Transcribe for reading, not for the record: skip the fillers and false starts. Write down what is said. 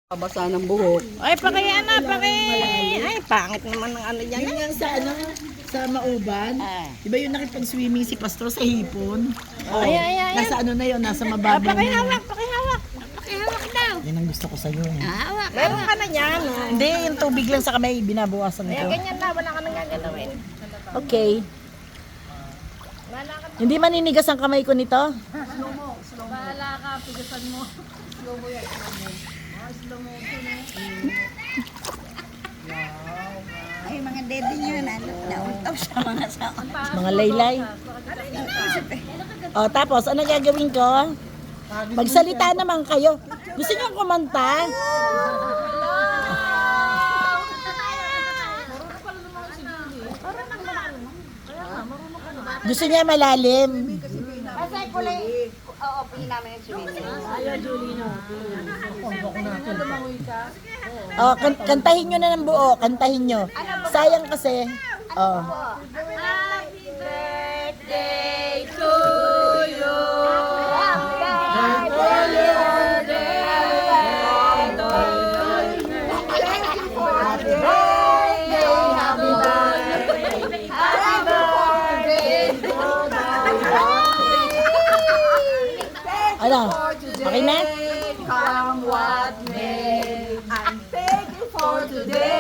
Basa ng buhok. Ay, Ay, pangit naman ng ano yan. Yun yan sa Mauban. Di ba yung nakipag-swimming si Pastor sa hipon? Oh, Ay. nasa ano na yun, nasa mababaw na yun. Pakihawak daw. Yan ang gusto ko sa'yo eh. Meron ka na yan. Hindi, yung tubig lang sa kamay, binabawasan Kaya ko. ganyan na, wala ka nang gagawin. Okay. Hindi maninigas ang kamay ko nito? Bahala ka, pigasan mo. Slow mo yan, Ay, mga dede niyo na. Nauntaw sa mga sakot. Mga laylay. O, tapos, ano gagawin ko? Magsalita naman kayo. Gusto niyo kumanta? Gusto niya malalim. Kasi kulay, oo, pili namin yung swimming. O, kantahin nyo na ng buo. Kantahin nyo. Sayang kasi. O. Happy birthday to you. Ano? Okay na? Come what may, I'm thankful for today.